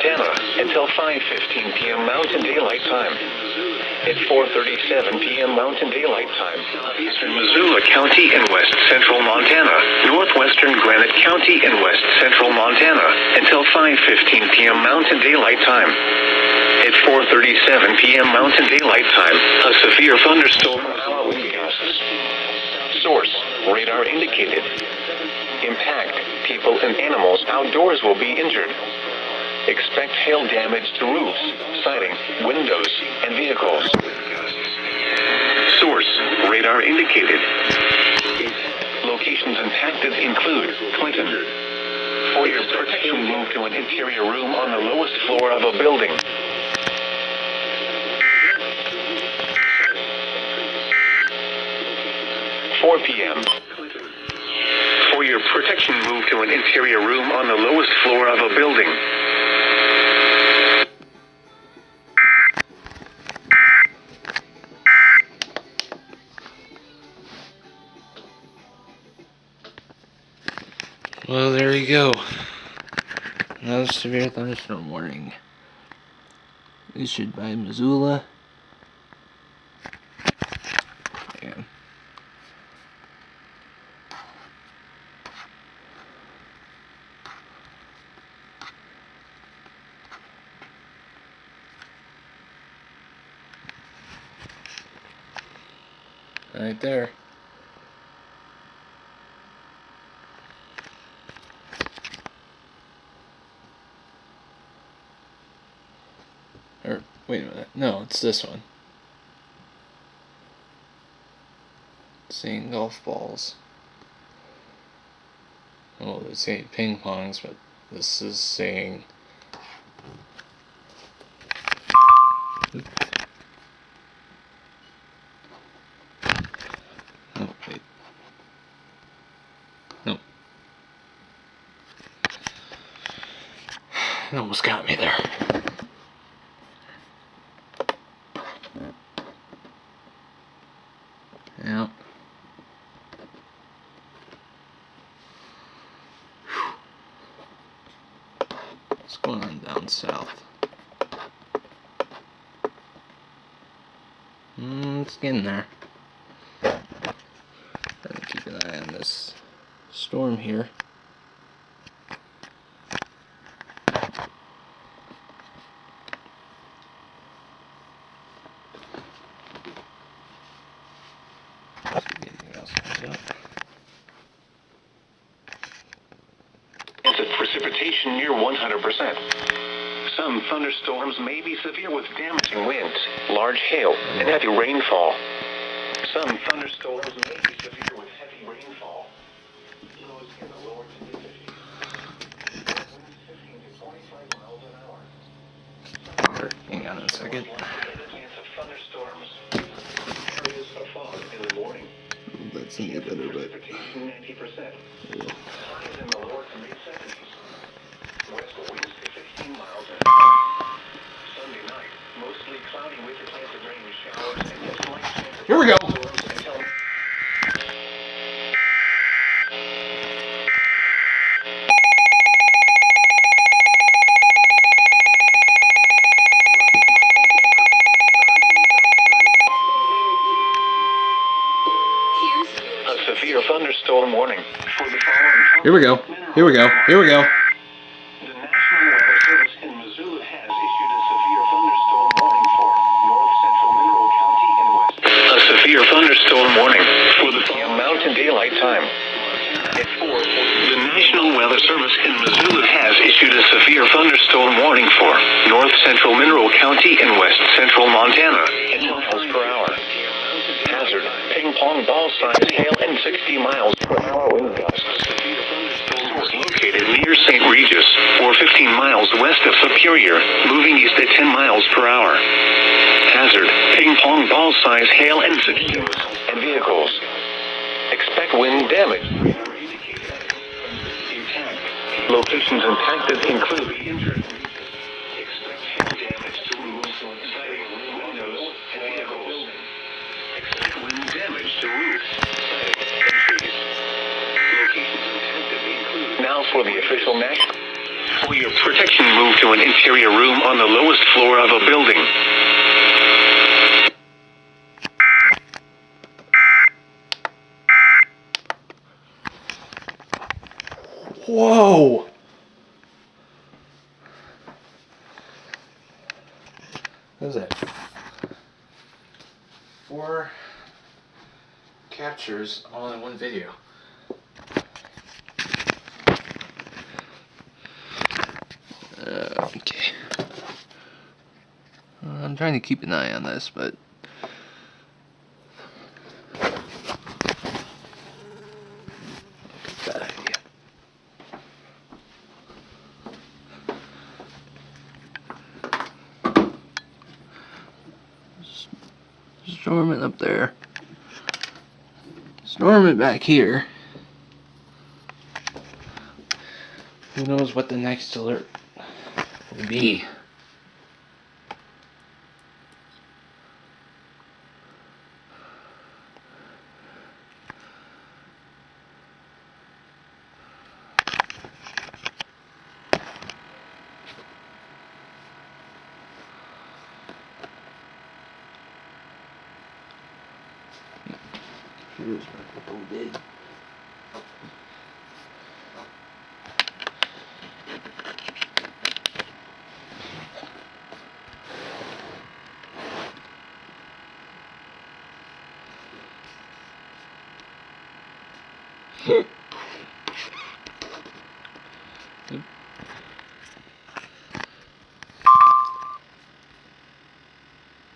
Montana until 5:15 p.m. Mountain Daylight Time. At 4:37 p.m. Mountain Daylight Time, eastern Missoula County in west central Montana, northwestern Granite County in west central Montana until 5:15 p.m. Mountain Daylight Time. At 4:37 p.m. Mountain Daylight Time, a severe thunderstorm wind gusts. Source, radar indicated. Impact, people and animals outdoors will be injured. Expect hail damage to roofs, siding, windows, and vehicles. Source, radar indicated. Locations impacted include Clinton. For your protection, move to an interior room on the lowest floor of a building. 4 p.m. For your protection, move to an interior room on the lowest floor of a building. Well, there you go. Another severe thunderstorm warning issued by Missoula. And right there. Or, wait a minute. No, it's this one. Seeing golf balls. Oh, they say ping pongs, but this is saying. Oh, wait. No. It almost got me there. Yeah. What's going on down south? It's getting there. Gotta keep an eye on this storm here. Precipitation near 100%. Some thunderstorms may be severe with damaging winds, large hail, and heavy rainfall. Some thunderstorms may be severe with heavy rainfall. Lows in the lower to mid-50s. Winds 15 to 25 miles an hour. Hang on a second. Chance of thunderstorms. Areas of fog in the morning. That's a better, but Precipitation 90%. Highs in the lower to mid-70s. West winds to 15 miles an hour. Sunday night, mostly cloudy with a chance of rain showers and a slight chance of here we go. storms until a severe thunderstorm warning for the following. Here we go. Here we go. Here we go. The National Weather Service in Missoula has issued a severe thunderstorm warning for north central Mineral County and west. A severe thunderstorm warning for the Mountain Daylight Time. At 4, the National Weather Service in Missoula has issued a severe thunderstorm warning for north central Mineral County and west central Montana at miles per hour. Hazard, ping pong ball size hail and 60 miles per hour wind gusts. Located near St. Regis, or 15 miles west of Superior, moving east at 10 miles per hour. Hazard, ping pong ball size hail and 60 and vehicles. Expect wind damage. Locations impacted include injured. Expect hail damage to roofs, siding, windows, and vehicles. Expect wind damage to roofs, siding, and trees. Locations impacted include. Now for the official national. For your protection, move to an interior room on the lowest floor of a building. Whoa! What is that? 4 captures all in one video. Okay. I'm trying to keep an eye on this, but bad idea. Storm it up there. Storm it back here. Who knows what the next alert will be? Here's what people did.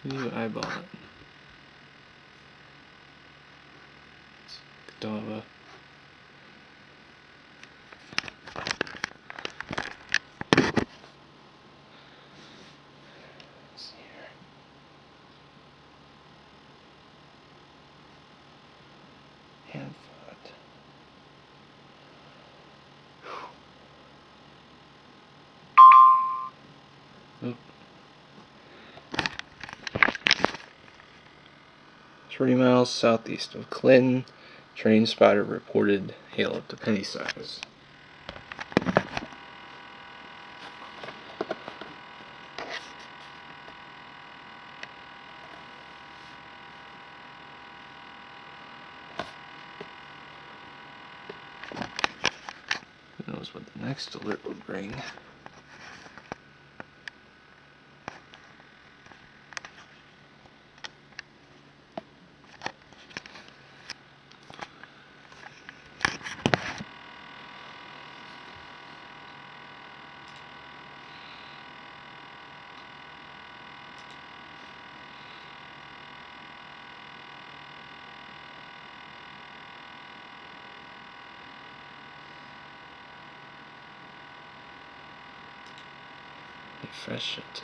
You eyeball it. Godava. Let's see here. Hand foot. Oop. 30 miles southeast of Clinton, train spotter reported hail up to penny size. Who knows what the next alert will bring? Refresh it.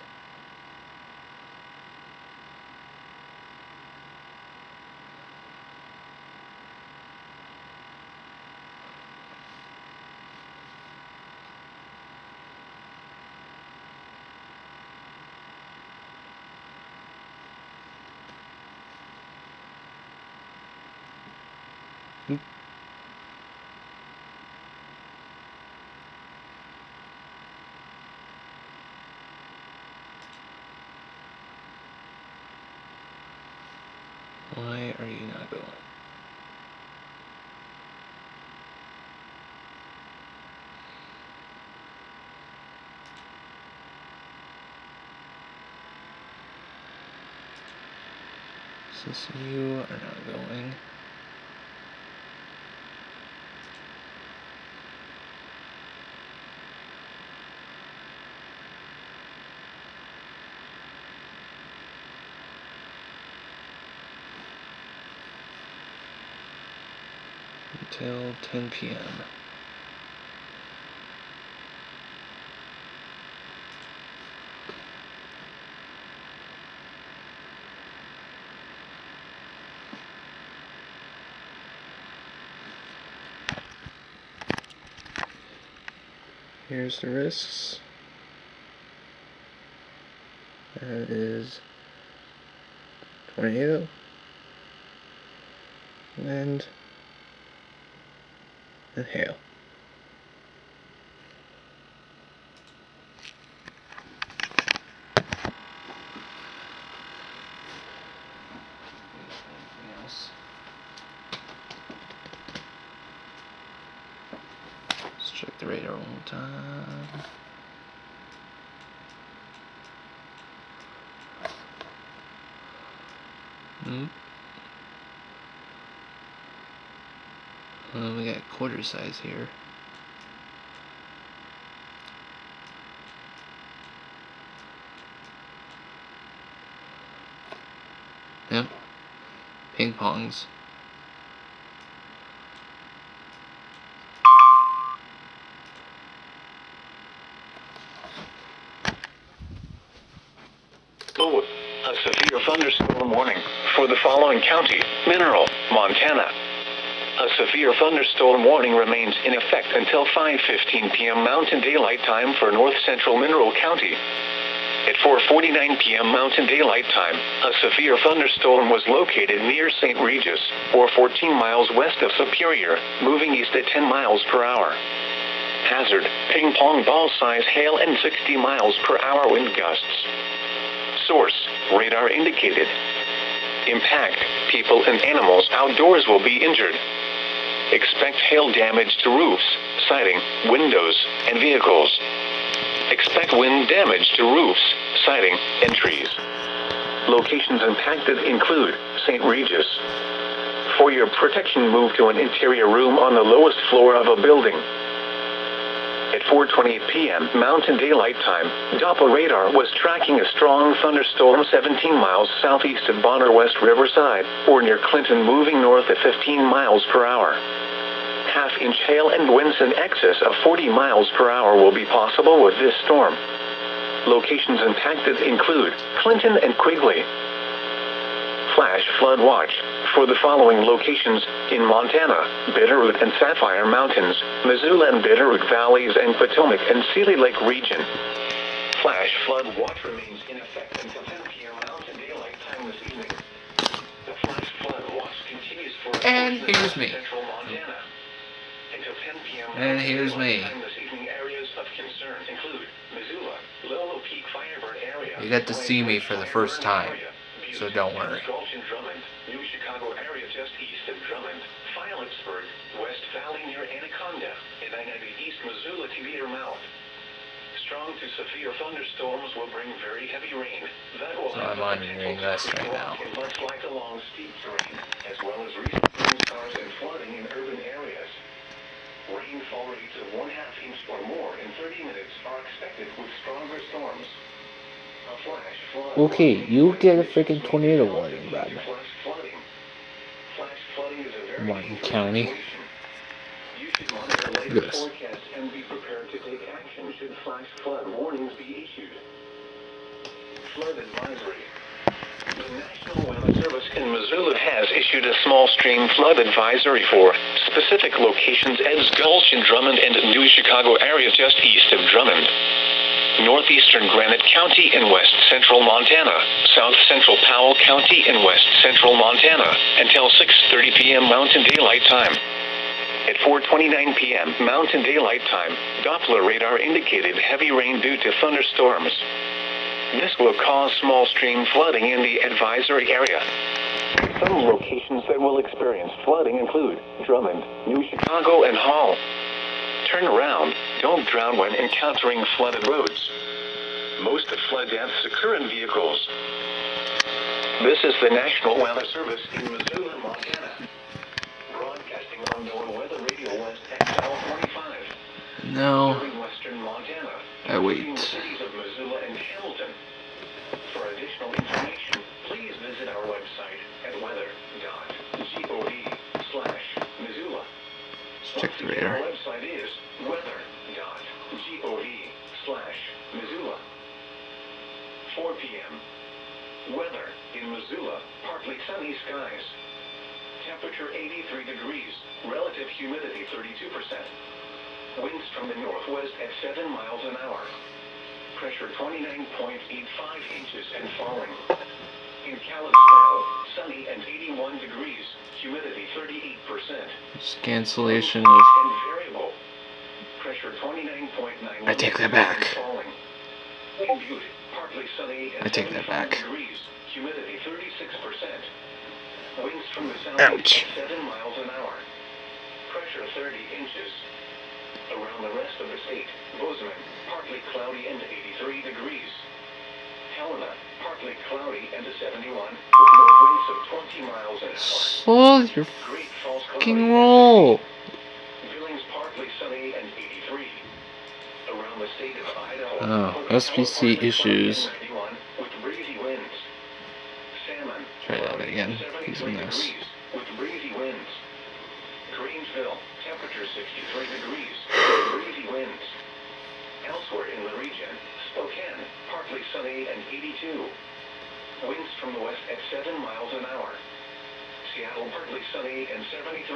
Why are you not going? Since you are not going, until 10 p.m. Here's the risks. That is tornado, wind, and hail. the radar one more time. We got quarter size here. Yep. Ping pongs. Oh, a severe thunderstorm warning for the following county: Mineral, Montana. A severe thunderstorm warning remains in effect until 5:15 p.m. Mountain Daylight Time for North Central Mineral County. At 4:49 p.m. Mountain Daylight Time, a severe thunderstorm was located near St. Regis, or 14 miles west of Superior, moving east at 10 miles per hour. Hazard: ping pong ball size hail and 60 miles per hour wind gusts. Source: radar indicated. Impact: people and animals outdoors will be injured. Expect hail damage to roofs, siding, windows, and vehicles. Expect wind damage to roofs, siding, and trees. Locations impacted include St. Regis. For your protection, move to an interior room on the lowest floor of a building. At 4:20 p.m. Mountain Daylight Time, Doppler radar was tracking a strong thunderstorm 17 miles southeast of Bonner West Riverside, or near Clinton, moving north at 15 miles per hour. Half-inch hail and winds in excess of 40 miles per hour will be possible with this storm. Locations impacted include Clinton and Quigley. Flash flood watch for the following locations in Montana: Bitterroot and Sapphire Mountains, Missoula and Bitterroot Valleys, and Potomac and Seeley Lake region. Flash flood watch remains in effect until 10 p.m. Mountain Daylight Time this evening. The flash flood watch continues for And here's me. Central Montana. Until 10 p.m. And here's me. Time this evening, areas of concern include Missoula, Lolo Peak Firebird area. You got to see me for the first time, so don't worry. Gulch and Drummond, New Chicago area just east of Drummond, Phillipsburg, West Valley near Anaconda, and I-90 East Missoula to Cedar Mouth. Strong to severe thunderstorms will bring very heavy rain. That will So I'm monitoring this right now. and mudslides along steep terrain, as well as recent rainstorms and flooding in urban areas. Rainfall rates of 1/2 inch or more in 30 minutes are expected with stronger storms. A flash flood. Okay, you get a freaking tornado warning, bud. Flash flooding. Flash flooding is a very Martin dangerous County. situation. You should monitor Look at latest this. forecasts and be prepared to take action should flash flood warnings be issued. Flood advisory. The National Weather Service in Missoula has issued a small stream flood advisory for specific locations: Ed's Gulch in Drummond and New Chicago area just east of Drummond, northeastern Granite County in west central Montana, south central Powell County in west central Montana, until 6:30 p.m. Mountain Daylight Time. At 4:29 p.m. Mountain Daylight Time, Doppler radar indicated heavy rain due to thunderstorms. This will cause small stream flooding in the advisory area. Some locations that will experience flooding include Drummond, New Chicago, and Hall. Turn around. Don't drown when encountering flooded roads. Most of flood deaths occur in vehicles. This is the National Weather Service in Missoula, Montana. Broadcasting on NOAA Weather Radio West XL 45. No. Serving western Montana. I wait. Including the cities of Missoula and Hamilton. For additional information, please visit our website at weather.gov/Missoula. Check the radar. Our website is weather.gov/Missoula. 4 p.m. Weather in Missoula, partly sunny skies. Temperature 83 degrees, relative humidity 32%. Winds from the northwest at 7 miles an hour. Pressure 29.85 inches and falling. In Kalispell, sunny and 81 degrees, humidity 38%. Just cancellation of. And variable. Pressure 29.9. I take that back. Falling. In Butte, partly sunny and I take that back. degrees, humidity 36%. Winds from the southeast Ouch. at 7 miles an hour. Pressure 30 inches. Around the rest of the state, Bozeman, partly cloudy and 83 degrees. Helena, partly cloudy and a 71, with north winds of 20 miles an hour. Slow your Great Falls fucking cloudy roll. and Billings, partly sunny and 83. Around the state of Idaho, Oh, SBC partly issues. cloudy and 91, with breezy winds. Salmon, Try that cloudy again. and 73 He's in this. degrees, with breezy winds. Greensville, temperature 63 degrees, with breezy winds. Elsewhere in the region, Spokane, partly sunny and 82. Winds from the west at 7 miles an hour. Seattle, partly sunny and 73.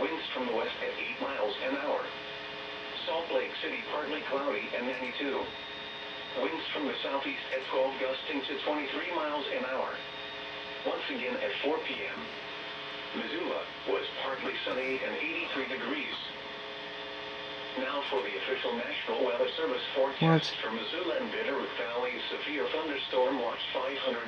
Winds from the west at 8 miles an hour. Salt Lake City, partly cloudy and 92. Winds from the southeast at 12, gusting to 23 miles an hour. Once again at 4 p.m., Missoula was partly sunny and 83 degrees. Now for the official National Weather Service forecast for Missoula and Bitterroot Valley. Severe thunderstorm watch 567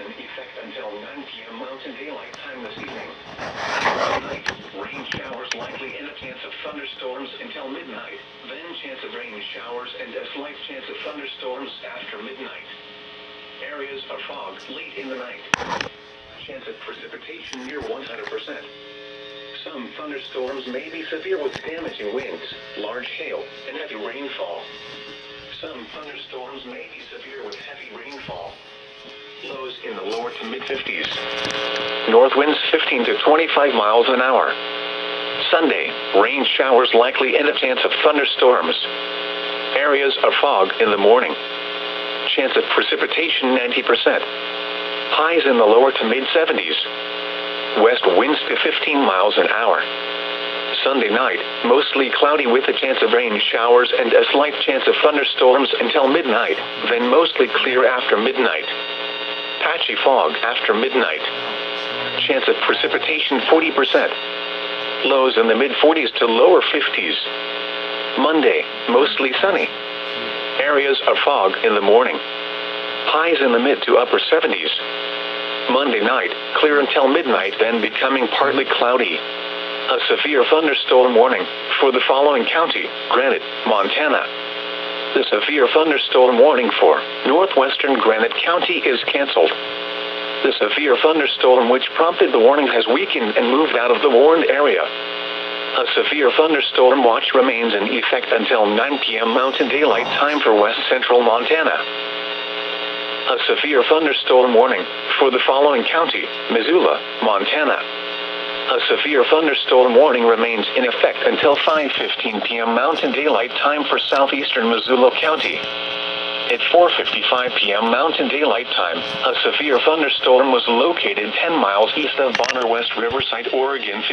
in effect until 9 p.m. Mountain Daylight Time this evening. Tonight, rain showers likely and a chance of thunderstorms until midnight. Then chance of rain showers and a slight chance of thunderstorms after midnight. Areas of fog late in the night. Chance of precipitation near 100%. Some thunderstorms may be severe with damaging winds, large hail, and heavy rainfall. Some thunderstorms may be severe with heavy rainfall. Lows in the lower to mid-50s. North winds 15 to 25 miles an hour. Sunday, rain showers likely and a chance of thunderstorms. Areas of fog in the morning. Chance of precipitation 90%. Highs in the lower to mid-70s. West winds to 15 miles an hour. Sunday night, mostly cloudy with a chance of rain showers and a slight chance of thunderstorms until midnight, then mostly clear after midnight. Patchy fog after midnight. Chance of precipitation 40%. Lows in the mid-40s to lower 50s. Monday, mostly sunny. Areas of fog in the morning. Highs in the mid to upper 70s. Monday night, clear until midnight, then becoming partly cloudy. A severe thunderstorm warning for the following county, Granite, Montana. The severe thunderstorm warning for northwestern Granite County is canceled. The severe thunderstorm which prompted the warning has weakened and moved out of the warned area. A severe thunderstorm watch remains in effect until 9 p.m. Mountain Daylight Time for west central Montana. A severe thunderstorm warning for the following county, Missoula, Montana. A severe thunderstorm warning remains in effect until 5:15 p.m. Mountain Daylight Time for southeastern Missoula County. At 4:55 p.m. Mountain Daylight Time, a severe thunderstorm was located 10 miles east of Bonner West Riverside, Oregon.